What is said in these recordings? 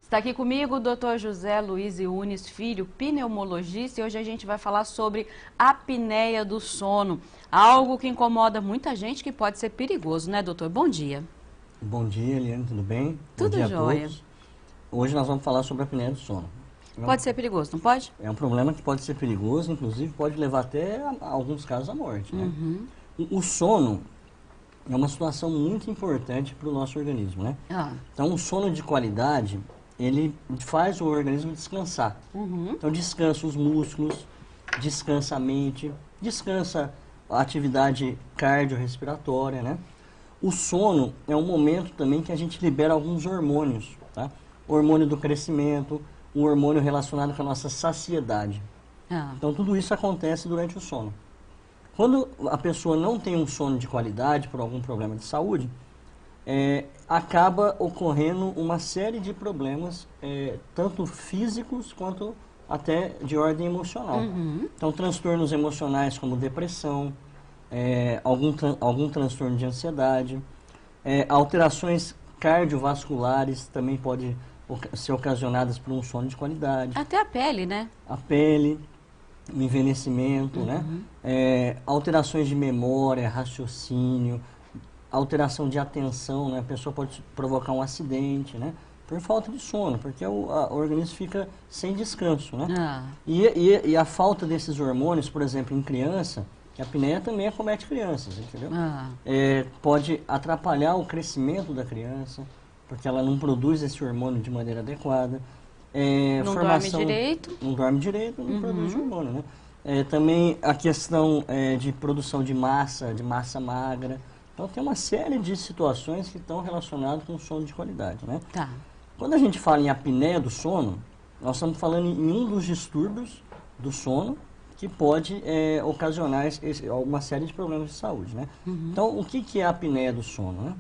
Está aqui comigo o Dr. José Luiz Yunes Filho, pneumologista, e hoje a gente vai falar sobre a apneia do sono, algo que incomoda muita gente, que pode ser perigoso, né, doutor? Bom dia. Bom dia, Eliane, tudo bem? Bom Tudo dia a jóia. todos. Hoje nós vamos falar sobre a apneia do sono. Pode ser perigoso, não pode? É um problema que pode ser perigoso, inclusive pode levar até, alguns casos, à morte, né? O sono é uma situação muito importante para o nosso organismo, né? Então, o sono de qualidade, ele faz o organismo descansar. Então, descansa os músculos, descansa a mente, descansa a atividade cardiorrespiratória, né? O sono é um momento também que a gente libera alguns hormônios, tá? O hormônio do crescimento, um hormônio relacionado com a nossa saciedade. Então, tudo isso acontece durante o sono. Quando a pessoa não tem um sono de qualidade por algum problema de saúde, acaba ocorrendo uma série de problemas, tanto físicos quanto até de ordem emocional. Então, transtornos emocionais como depressão, algum transtorno de ansiedade, alterações cardiovasculares também podem ser ocasionadas por um sono de qualidade. Até a pele, né? A pele, o envelhecimento, né? Alterações de memória, raciocínio, alteração de atenção, né? A pessoa pode provocar um acidente, né? Por falta de sono, porque o organismo fica sem descanso, né? E a falta desses hormônios, por exemplo, em criança, que a apneia também acomete crianças, entendeu? Pode atrapalhar o crescimento da criança, porque ela não produz esse hormônio de maneira adequada. Não dorme direito. Não dorme direito, não produz hormônio, né? Também a questão de produção de massa magra. Então, tem uma série de situações que estão relacionadas com o sono de qualidade, né? Quando a gente fala em apneia do sono, nós estamos falando em um dos distúrbios do sono que pode ocasionar uma série de problemas de saúde, né? Então, o que é a apneia do sono, né?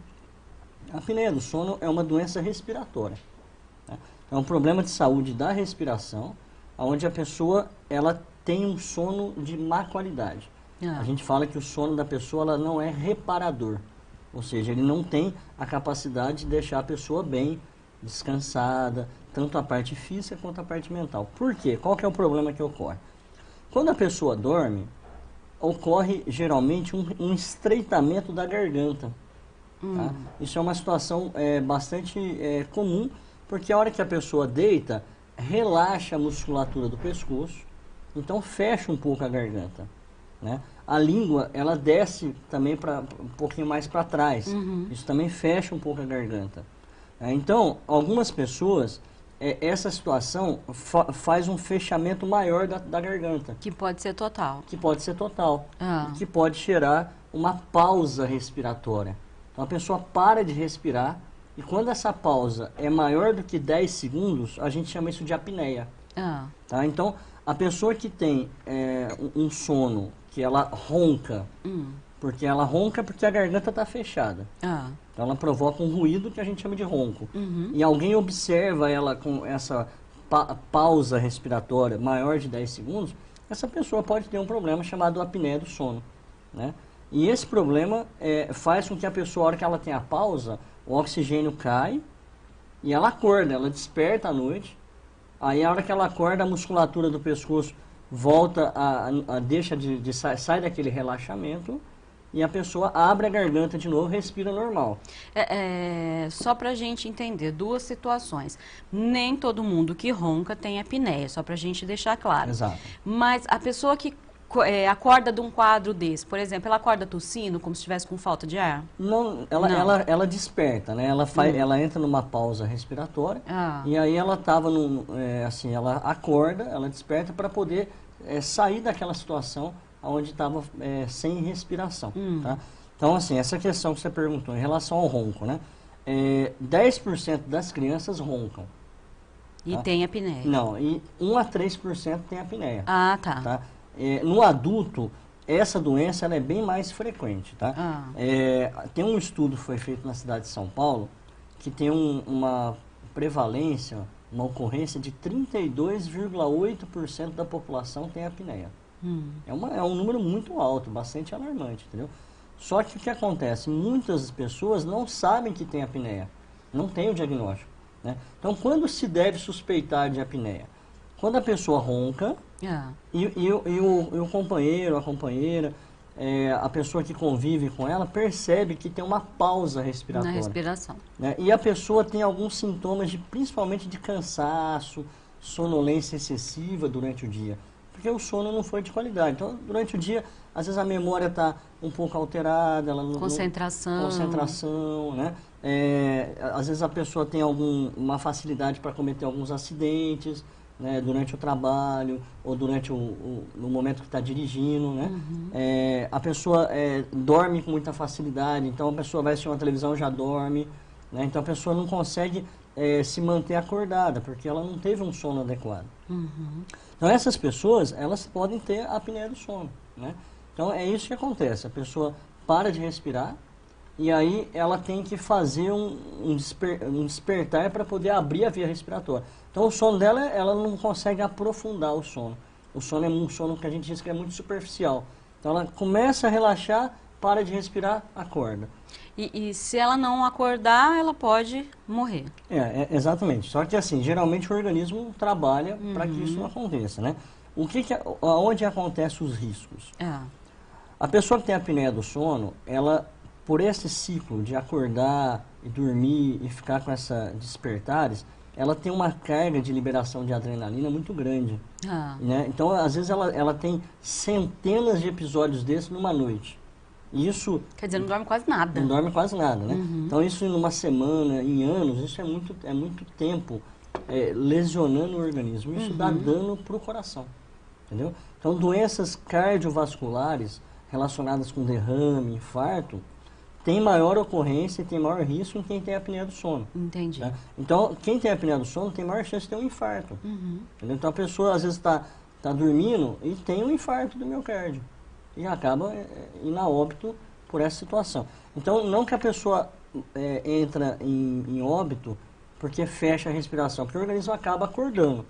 A apneia do sono é uma doença respiratória, né? É um problema de saúde da respiração, onde a pessoa ela tem um sono de má qualidade. A gente fala que o sono da pessoa ela não é reparador, ou seja, ele não tem a capacidade de deixar a pessoa bem descansada, tanto a parte física quanto a parte mental. Por quê? Qual que é o problema que ocorre? Quando a pessoa dorme, ocorre geralmente um estreitamento da garganta. Tá? Isso é uma situação bastante comum, porque a hora que a pessoa deita, relaxa a musculatura do pescoço, então fecha um pouco a garganta, né? A língua, ela desce também um pouquinho mais para trás, isso também fecha um pouco a garganta. Então, algumas pessoas, essa situação faz um fechamento maior da garganta. Que pode ser total. Que pode ser total, que pode gerar uma pausa respiratória. Então, a pessoa para de respirar, e quando essa pausa é maior do que 10 segundos, a gente chama isso de apneia. Tá? Então, a pessoa que tem um sono, que ela ronca, porque a garganta está fechada. Então, ela provoca um ruído que a gente chama de ronco. E alguém observa ela com essa pausa respiratória maior de 10 segundos, essa pessoa pode ter um problema chamado apneia do sono, né? E esse problema faz com que a pessoa, a hora que ela tem a pausa, o oxigênio cai e ela acorda, ela desperta à noite. Aí a hora que ela acorda, a musculatura do pescoço volta sai daquele relaxamento e a pessoa abre a garganta de novo, respira normal. Só para a gente entender, duas situações. Nem todo mundo que ronca tem apneia, só para a gente deixar claro. Exato. Mas a pessoa que acorda de um quadro desse, por exemplo, ela acorda tossindo, como se estivesse com falta de ar? Não, ela desperta, né? Ela entra numa pausa respiratória e aí ela estava assim, ela acorda, ela desperta para poder sair daquela situação onde estava sem respiração, tá? Então, assim, essa questão que você perguntou em relação ao ronco, né? 10% das crianças roncam. E tem apneia? Não, e 1 a 3% tem apneia. Tá? No adulto, essa doença ela é bem mais frequente, tá? Tem um estudo que foi feito na cidade de São Paulo, que tem uma prevalência, uma ocorrência de 32,8% da população tem apneia. É um número muito alto, bastante alarmante, entendeu? Só que o que acontece? Muitas pessoas não sabem que tem apneia, não tem o diagnóstico. né? Então, quando se deve suspeitar de apneia? Quando a pessoa ronca e o companheiro, a companheira, a pessoa que convive com ela, percebe que tem uma pausa respiratória. Na respiração. Né? E a pessoa tem alguns sintomas, principalmente de cansaço, sonolência excessiva durante o dia. Porque o sono não foi de qualidade. Então, durante o dia, às vezes a memória está um pouco alterada. Concentração, né? Às vezes a pessoa tem uma facilidade para cometer alguns acidentes, né, durante o trabalho ou durante no momento que está dirigindo, né? A pessoa dorme com muita facilidade, então a pessoa vai assistir uma televisão e já dorme, né? Então a pessoa não consegue se manter acordada, porque ela não teve um sono adequado. Então essas pessoas, elas podem ter a apneia do sono, né? Então é isso que acontece, a pessoa para de respirar e aí ela tem que fazer um despertar para poder abrir a via respiratória. Então o sono dela, ela não consegue aprofundar o sono. O sono é um sono que a gente diz que é muito superficial. Então ela começa a relaxar, para de respirar, acorda. E se ela não acordar, ela pode morrer. Exatamente. Só que assim, geralmente o organismo trabalha para que isso não aconteça, né? Onde acontecem os riscos? A pessoa que tem a apneia do sono, ela, por esse ciclo de acordar e dormir e ficar com essa despertares, ela tem uma carga de liberação de adrenalina muito grande. Né? Então, às vezes, ela tem centenas de episódios desses numa noite. Isso, quer dizer, não dorme quase nada. Não dorme quase nada, né? Então, isso em uma semana, em anos, isso é muito tempo lesionando o organismo. Isso dá dano para o coração, entendeu? Então, doenças cardiovasculares relacionadas com derrame, infarto, tem maior ocorrência e tem maior risco em quem tem apneia do sono. Entendi. Né? Então, quem tem apneia do sono tem maior chance de ter um infarto. Então, a pessoa às vezes está dormindo e tem um infarto do miocárdio. E acaba indo a óbito por essa situação. Então, não que a pessoa entra em óbito porque fecha a respiração, porque o organismo acaba acordando.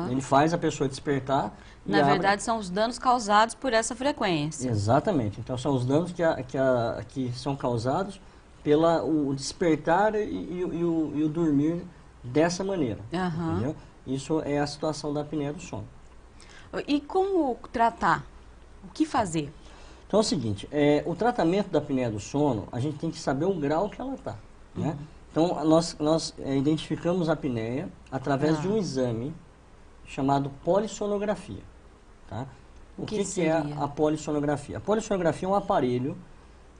Ele faz a pessoa despertar. Na verdade, são os danos causados por essa frequência. Exatamente. Então, são os danos que são causados pelo despertar e o dormir dessa maneira. Entendeu? Isso é a situação da apneia do sono. E como tratar? O que fazer? Então é o seguinte, o tratamento da apneia do sono, a gente tem que saber o grau que ela está. Né? Então, nós identificamos a apneia através de um exame chamado polissonografia. Tá? O que é a polissonografia? A polissonografia é um aparelho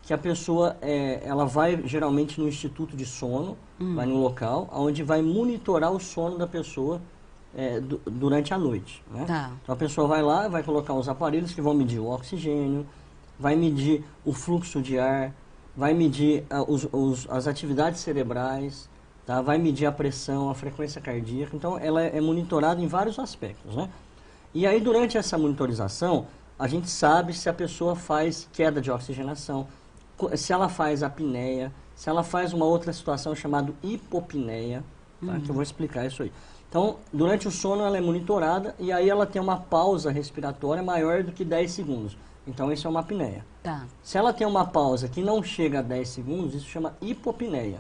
que a pessoa, ela vai geralmente no instituto de sono, vai no local, onde vai monitorar o sono da pessoa durante a noite. Né? Então a pessoa vai lá, vai colocar os aparelhos que vão medir o oxigênio, vai medir o fluxo de ar, vai medir as atividades cerebrais, tá? Vai medir a pressão, a frequência cardíaca. Então, ela é monitorada em vários aspectos, né? E aí, durante essa monitorização, a gente sabe se a pessoa faz queda de oxigenação, se ela faz apneia, se ela faz uma outra situação chamada hipopneia, tá? Que eu vou explicar isso aí. Então, durante o sono, ela é monitorada e aí ela tem uma pausa respiratória maior do que 10 segundos. Então, isso é uma apneia. Se ela tem uma pausa que não chega a 10 segundos, isso chama hipopneia.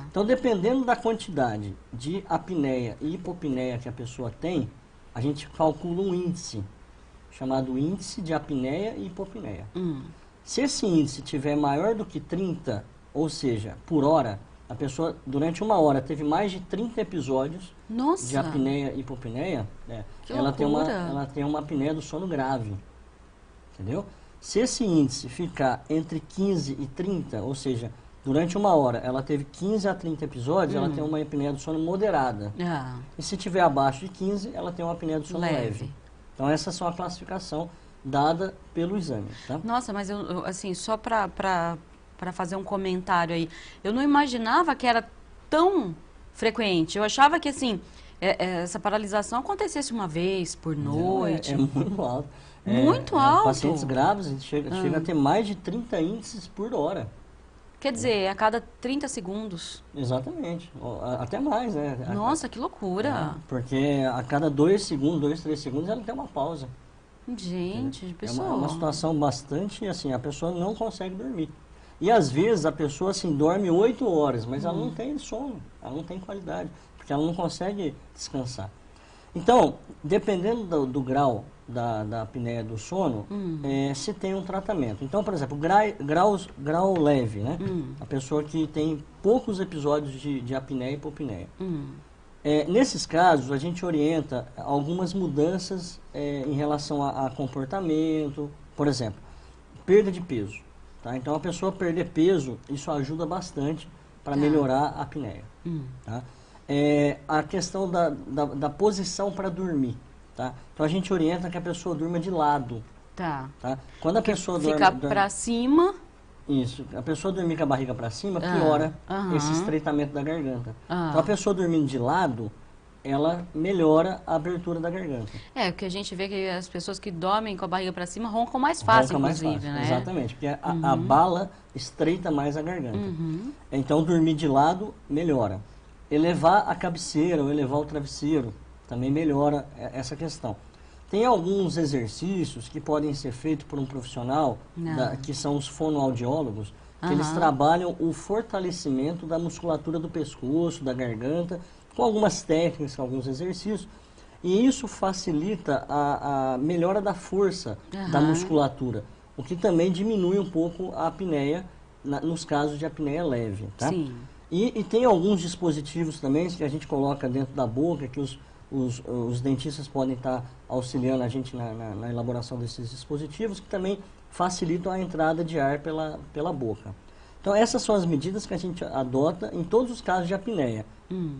Então, dependendo da quantidade de apneia e hipopneia que a pessoa tem, a gente calcula um índice, chamado índice de apneia e hipopneia. Se esse índice tiver maior do que 30, ou seja, por hora, a pessoa, durante uma hora, teve mais de 30 episódios de apneia e hipopneia, ela tem uma apneia do sono grave. Entendeu? Se esse índice ficar entre 15 e 30, ou seja, durante uma hora ela teve 15 a 30 episódios, ela tem uma apneia do sono moderada. E se tiver abaixo de 15, ela tem uma apneia do sono leve. Então essas são a classificação dada pelo exame. Tá? Nossa, mas eu assim, só para fazer um comentário aí, eu não imaginava que era tão frequente. Eu achava que assim, essa paralisação acontecesse uma vez por noite. É muito alto. Muito alto. Pacientes graves, a gente chega a ter mais de 30 índices por hora. Quer dizer, a cada 30 segundos. Exatamente. Até mais, né? Nossa, que loucura. Porque a cada 2 segundos, 2, 3 segundos, ela tem uma pausa. Gente, de pessoa. É uma situação bastante, assim, a pessoa não consegue dormir. E às vezes a pessoa assim dorme 8 horas, mas ela não tem sono, ela não tem qualidade, porque ela não consegue descansar. Então, dependendo do grau da apneia do sono, se tem um tratamento. Então, por exemplo, grau leve, né? A pessoa que tem poucos episódios de apneia e hipopneia. Nesses casos, a gente orienta algumas mudanças em relação a comportamento, por exemplo, perda de peso. Tá? Então, a pessoa perder peso, isso ajuda bastante para melhorar a apneia. Tá? A questão da posição para dormir. Tá? Então, a gente orienta que a pessoa durma de lado. Tá. Tá? Quando a pessoa fica para cima... Isso. A pessoa dormir com a barriga para cima piora esse estreitamento da garganta. Então, a pessoa dormindo de lado, ela melhora a abertura da garganta. Porque a gente vê que as pessoas que dormem com a barriga para cima roncam mais fácil, inclusive, né? Exatamente, porque a bala estreita mais a garganta. Então, dormir de lado melhora. Elevar a cabeceira ou elevar o travesseiro também melhora essa questão. Tem alguns exercícios que podem ser feitos por um profissional, que são os fonoaudiólogos, que eles trabalham o fortalecimento da musculatura do pescoço, da garganta, com algumas técnicas, alguns exercícios, e isso facilita a melhora da força da musculatura, o que também diminui um pouco a apneia, nos casos de apneia leve. Tá? Sim. E tem alguns dispositivos também que a gente coloca dentro da boca, que os dentistas podem estar auxiliando a gente na elaboração desses dispositivos, que também facilitam a entrada de ar pela boca. Então, essas são as medidas que a gente adota em todos os casos de apneia.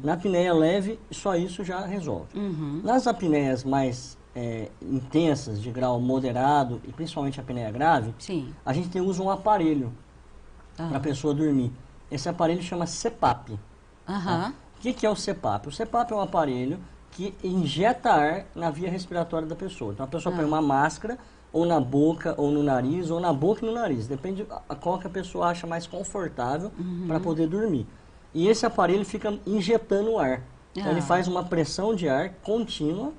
Na apneia leve, só isso já resolve. Nas apneias mais intensas, de grau moderado, e principalmente a apneia grave, a gente usa um aparelho para a pessoa dormir. Esse aparelho chama CPAP. Tá? O que é o CPAP? O CPAP é um aparelho que injeta ar na via respiratória da pessoa. Então, a pessoa põe uma máscara, ou na boca, ou no nariz, ou na boca e no nariz. Depende de qual que a pessoa acha mais confortável para poder dormir. E esse aparelho fica injetando ar. Então, ele faz uma pressão de ar contínua,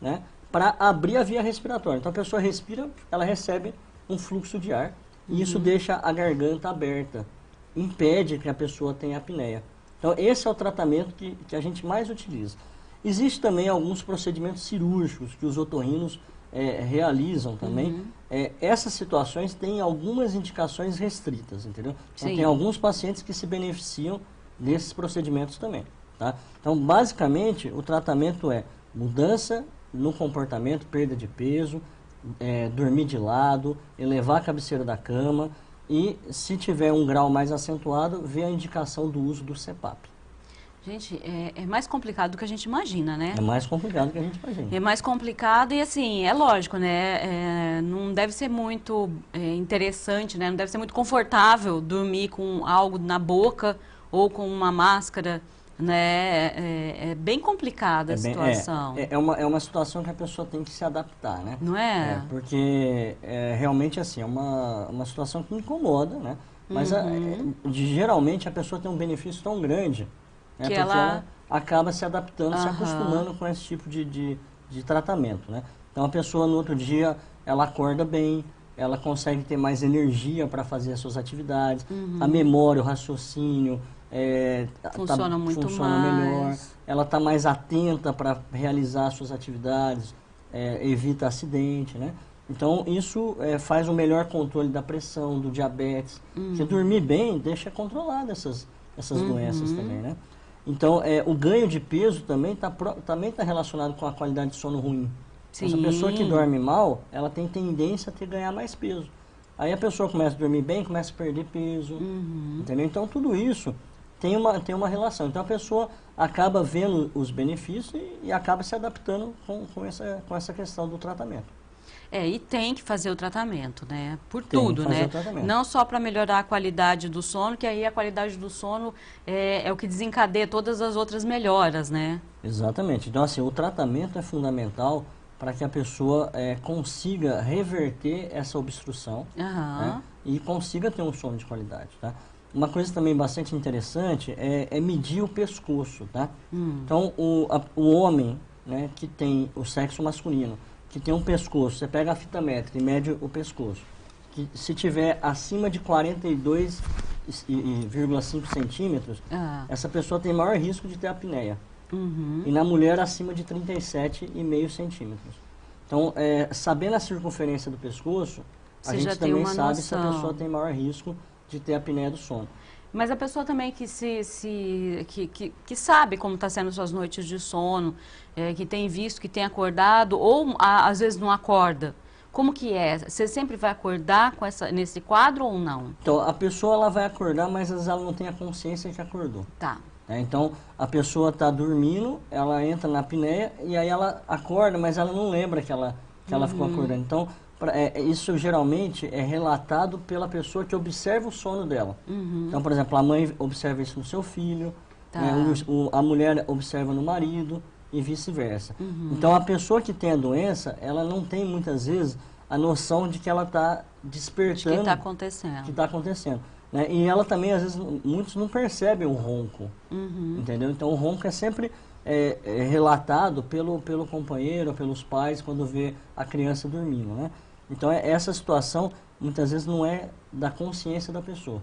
né, para abrir a via respiratória. Então, a pessoa respira, ela recebe um fluxo de ar, e isso deixa a garganta aberta, impede que a pessoa tenha apneia. Então, esse é o tratamento que a gente mais utiliza. Existem também alguns procedimentos cirúrgicos que os otorrinos realizam também. Essas situações têm algumas indicações restritas, entendeu? Então, tem alguns pacientes que se beneficiam desses procedimentos também. Tá? Então, basicamente, o tratamento é mudança no comportamento, perda de peso, dormir de lado, elevar a cabeceira da cama e, se tiver um grau mais acentuado, ver a indicação do uso do CPAP. Gente, é mais complicado do que a gente imagina, né? É mais complicado do que a gente imagina. É mais complicado e, assim, é lógico, né? Não deve ser muito interessante, né? Não deve ser muito confortável dormir com algo na boca ou com uma máscara, né? É bem complicada a situação. É uma situação que a pessoa tem que se adaptar, né? Não é? Porque realmente, assim, é uma situação que incomoda, né? Mas geralmente a pessoa tem um benefício tão grande, né? Porque ela acaba se adaptando, se acostumando com esse tipo de tratamento, né? Então, a pessoa no outro dia, ela acorda bem, ela consegue ter mais energia para fazer as suas atividades, a memória, o raciocínio funciona melhor, ela está mais atenta para realizar as suas atividades, evita acidente, né? Então, isso faz um melhor controle da pressão, do diabetes. Porque dormir bem deixa controlada essas doenças também, né? Então, o ganho de peso também tá relacionado com a qualidade de sono ruim. Então, essa pessoa que dorme mal, ela tem tendência a ganhar mais peso. Aí a pessoa começa a dormir bem, começa a perder peso, entendeu? Então, tudo isso tem uma relação. Então, a pessoa acaba vendo os benefícios e acaba se adaptando com essa questão do tratamento. E tem que fazer o tratamento, né? Por tudo, né? Não só para melhorar a qualidade do sono, que aí a qualidade do sono é o que desencadeia todas as outras melhoras, né? Exatamente. Então, assim, o tratamento é fundamental para que a pessoa consiga reverter essa obstrução, né? E consiga ter um sono de qualidade, tá? Uma coisa também bastante interessante é medir o pescoço, tá? Então, o homem, né, que tem o sexo masculino, que tem um pescoço, você pega a fita métrica e mede o pescoço. que se tiver acima de 42,5 centímetros, essa pessoa tem maior risco de ter apneia. E na mulher, acima de 37,5 centímetros. Então, sabendo a circunferência do pescoço, a gente também sabe se a pessoa tem maior risco de ter apneia do sono. Mas a pessoa também que sabe como está sendo suas noites de sono, que tem visto, que tem acordado, ou às vezes não acorda, como que é? Você sempre vai acordar com nesse quadro ou não? Então, a pessoa ela vai acordar, mas às vezes ela não tem a consciência que acordou. Tá. Então, a pessoa está dormindo, ela entra na apneia e aí ela acorda, mas ela não lembra que ela ficou acordando. Então, isso geralmente é relatado pela pessoa que observa o sono dela. Então, por exemplo, a mãe observa isso no seu filho, a mulher observa no marido e vice-versa. Então, a pessoa que tem a doença, ela não tem muitas vezes a noção de que ela está despertando. De que está acontecendo. Que está acontecendo. Né? E ela também, às vezes, muitos não percebem o ronco, entendeu? Então, o ronco é sempre relatado pelo companheiro, pelos pais, quando vê a criança dormindo, né? Então, essa situação, muitas vezes, não é da consciência da pessoa,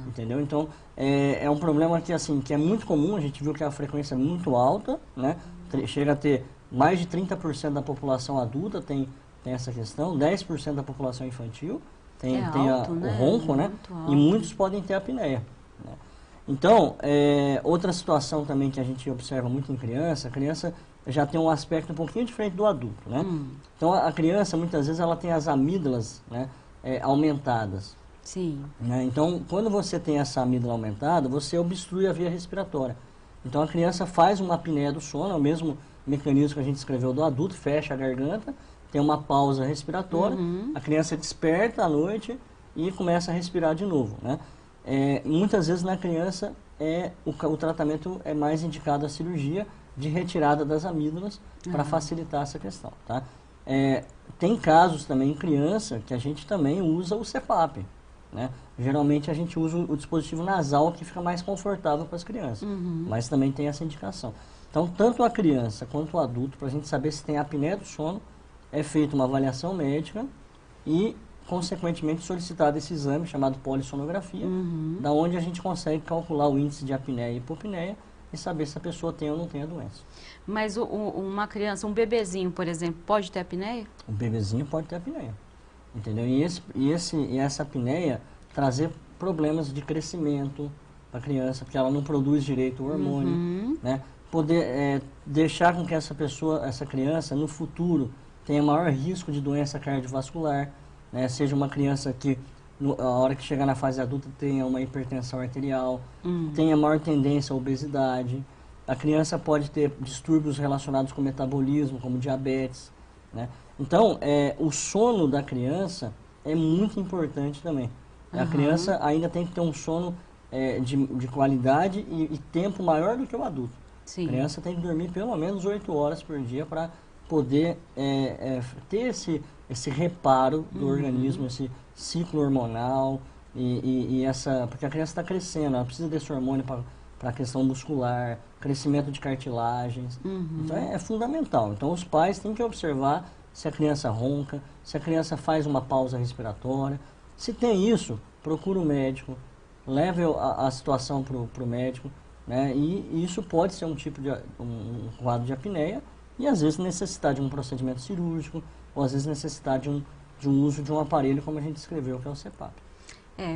entendeu? Então, é um problema que, assim, que é muito comum, a gente viu que a frequência é muito alta, né? Chega a ter mais de 30% da população adulta tem essa questão, 10% da população infantil, tem alto, o ronco, né? Alto. E muitos podem ter apneia. Né? Então, outra situação também que a gente observa muito em criança, a criança já tem um aspecto um pouquinho diferente do adulto, né? Então, a criança, muitas vezes, ela tem as amígdalas, né, aumentadas. Sim. Né? Então, quando você tem essa amígdala aumentada, você obstrui a via respiratória. Então, a criança faz uma apneia do sono, é o mesmo mecanismo que a gente escreveu do adulto, fecha a garganta, tem uma pausa respiratória, a criança desperta à noite e começa a respirar de novo, né? Muitas vezes na criança o tratamento é mais indicado a cirurgia de retirada das amígdalas para facilitar essa questão, tá? Tem casos também em criança que a gente também usa o CPAP, né? Geralmente a gente usa o dispositivo nasal que fica mais confortável para as crianças, mas também tem essa indicação. Então, tanto a criança quanto o adulto, para a gente saber se tem apneia do sono, é feita uma avaliação médica e, consequentemente, solicitado esse exame chamado polissonografia, da onde a gente consegue calcular o índice de apneia e hipopneia e saber se a pessoa tem ou não tem a doença. Mas uma criança, um bebezinho, por exemplo, pode ter apneia? O bebezinho pode ter apneia, entendeu? E essa apneia trazer problemas de crescimento para a criança, porque ela não produz direito o hormônio, né? Poder deixar com que essa criança, no futuro, tenha maior risco de doença cardiovascular, né? Seja uma criança que, a hora que chegar na fase adulta, tenha uma hipertensão arterial, tenha maior tendência à obesidade. A criança pode ter distúrbios relacionados com o metabolismo, como diabetes, né? Então, o sono da criança é muito importante também. A criança ainda tem que ter um sono de qualidade e tempo maior do que o adulto. Sim. A criança tem que dormir pelo menos 8 horas por dia para poder ter esse reparo do organismo, esse ciclo hormonal porque a criança está crescendo, ela precisa desse hormônio para a questão muscular, crescimento de cartilagens. Então é fundamental. Então os pais têm que observar se a criança ronca, se a criança faz uma pausa respiratória. Se tem isso, procura o médico, leve a situação para o médico, né? E isso pode ser um tipo de um quadro de apneia e às vezes necessitar de um procedimento cirúrgico ou às vezes necessitar de um uso de um aparelho como a gente descreveu, que é o CPAP.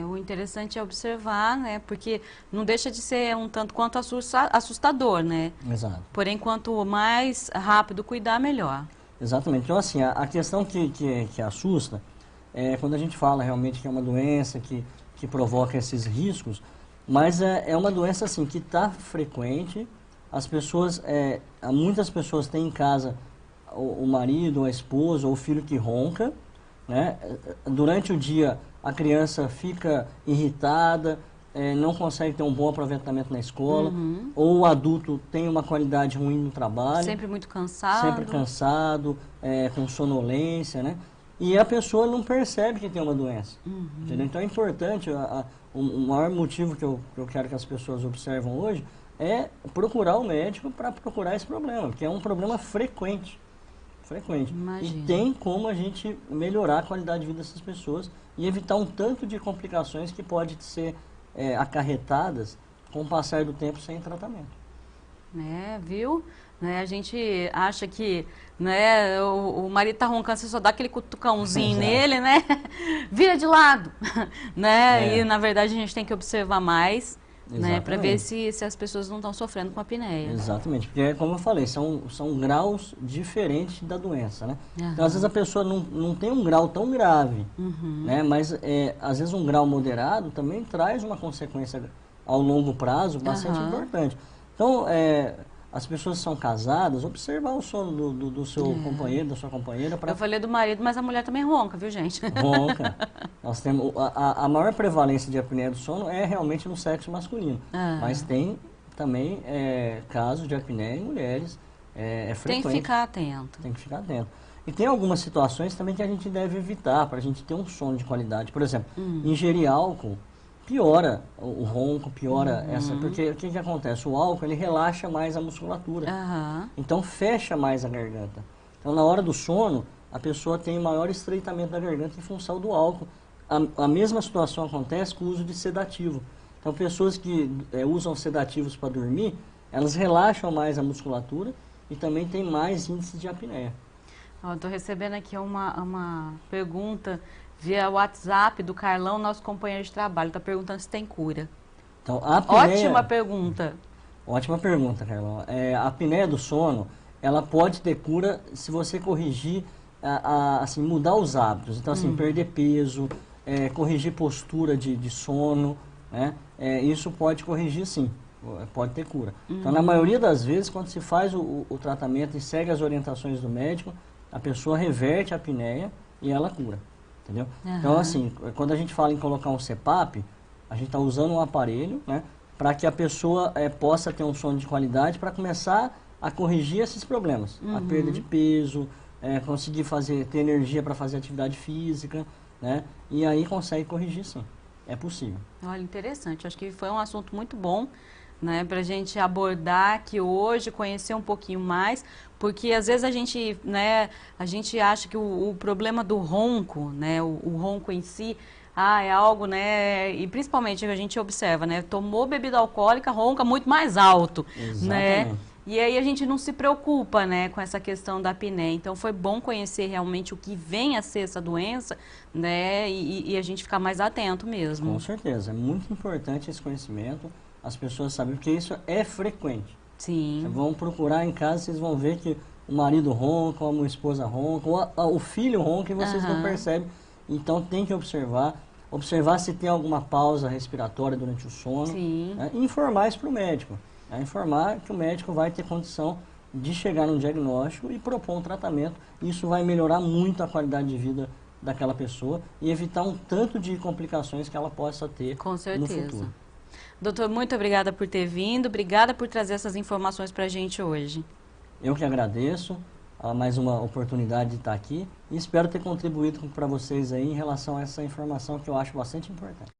O interessante é observar, né? Porque não deixa de ser um tanto quanto assustador, né? Exato. Porém, quanto mais rápido cuidar, melhor. Exatamente. Então, assim, a questão que assusta é quando a gente fala realmente que é uma doença que provoca esses riscos, mas é uma doença, assim, que está frequente. As pessoas, muitas pessoas têm em casa o marido, a esposa ou o filho que ronca, né? Durante o dia, a criança fica irritada, não consegue ter um bom aproveitamento na escola, ou o adulto tem uma qualidade ruim no trabalho. Sempre muito cansado. Sempre cansado, com sonolência, né? E a pessoa não percebe que tem uma doença. Entendeu? Então é importante, o maior motivo que eu quero que as pessoas observam hoje é procurar o médico para procurar esse problema, porque é um problema frequente. frequente. Imagina. E tem como a gente melhorar a qualidade de vida dessas pessoas e evitar um tanto de complicações que podem ser acarretadas com o passar do tempo sem tratamento. Viu? Né, a gente acha que, né, o marido tá roncando, você só dá aquele cutucãozinho nele, né? Vira de lado, né? E na verdade a gente tem que observar mais, né, para ver se as pessoas não estão sofrendo com a apneia. Exatamente, porque como eu falei, são graus diferentes da doença, né? Então às vezes a pessoa não tem um grau tão grave, né? Mas às vezes um grau moderado também traz uma consequência ao longo prazo bastante importante. Então, as pessoas que são casadas, observar o sono do seu companheiro, da sua companheira. Eu falei do marido, mas a mulher também ronca, viu, gente? Ronca. Nós temos, a maior prevalência de apneia do sono é realmente no sexo masculino. Mas tem também casos de apneia em mulheres, frequente. Tem que ficar atento. Tem que ficar atento. E tem algumas situações também que a gente deve evitar para a gente ter um sono de qualidade. Por exemplo, ingerir álcool piora o ronco, piora porque o que acontece? O álcool, ele relaxa mais a musculatura, então fecha mais a garganta. Então na hora do sono, a pessoa tem maior estreitamento da garganta em função do álcool. A mesma situação acontece com o uso de sedativo. Então pessoas que usam sedativos para dormir, elas relaxam mais a musculatura e também tem mais índice de apneia. Estou recebendo aqui uma pergunta via WhatsApp do Carlão, nosso companheiro de trabalho. Está perguntando se tem cura. Então, a apneia, ótima pergunta. Ótima pergunta, Carlão. A apneia do sono, ela pode ter cura se você corrigir, assim, mudar os hábitos. Então, assim, perder peso, corrigir postura de sono, né? Isso pode corrigir, sim. Pode ter cura. Então, na maioria das vezes, quando se faz o tratamento e segue as orientações do médico, a pessoa reverte a apneia e ela cura. Entendeu? Então, assim, quando a gente fala em colocar um CPAP, a gente está usando um aparelho, né, para que a pessoa possa ter um sono de qualidade para começar a corrigir esses problemas. A perda de peso, conseguir ter energia para fazer atividade física, né, e aí consegue corrigir, sim. É possível. Olha, interessante. Acho que foi um assunto muito bom, né, para a gente abordar aqui hoje, conhecer um pouquinho mais, porque às vezes a gente acha que o problema do ronco, né, o ronco em si, é algo, né, e principalmente a gente observa, né, tomou bebida alcoólica, ronca muito mais alto, né, e aí a gente não se preocupa, né, com essa questão da apneia. Então foi bom conhecer realmente o que vem a ser essa doença, né, e a gente ficar mais atento mesmo. Com certeza, é muito importante esse conhecimento. As pessoas sabem, porque isso é frequente. Sim. Vocês vão procurar em casa, vocês vão ver que o marido ronca, ou a esposa ronca, ou o filho ronca e vocês não percebem. Então tem que observar se tem alguma pausa respiratória durante o sono. Sim. Né, e informar isso para o médico. Informar que o médico vai ter condição de chegar num diagnóstico e propor um tratamento. Isso vai melhorar muito a qualidade de vida daquela pessoa e evitar um tanto de complicações que ela possa ter no futuro. Doutor, muito obrigada por ter vindo, obrigada por trazer essas informações para a gente hoje. Eu que agradeço a mais uma oportunidade de estar aqui e espero ter contribuído para vocês aí em relação a essa informação que eu acho bastante importante.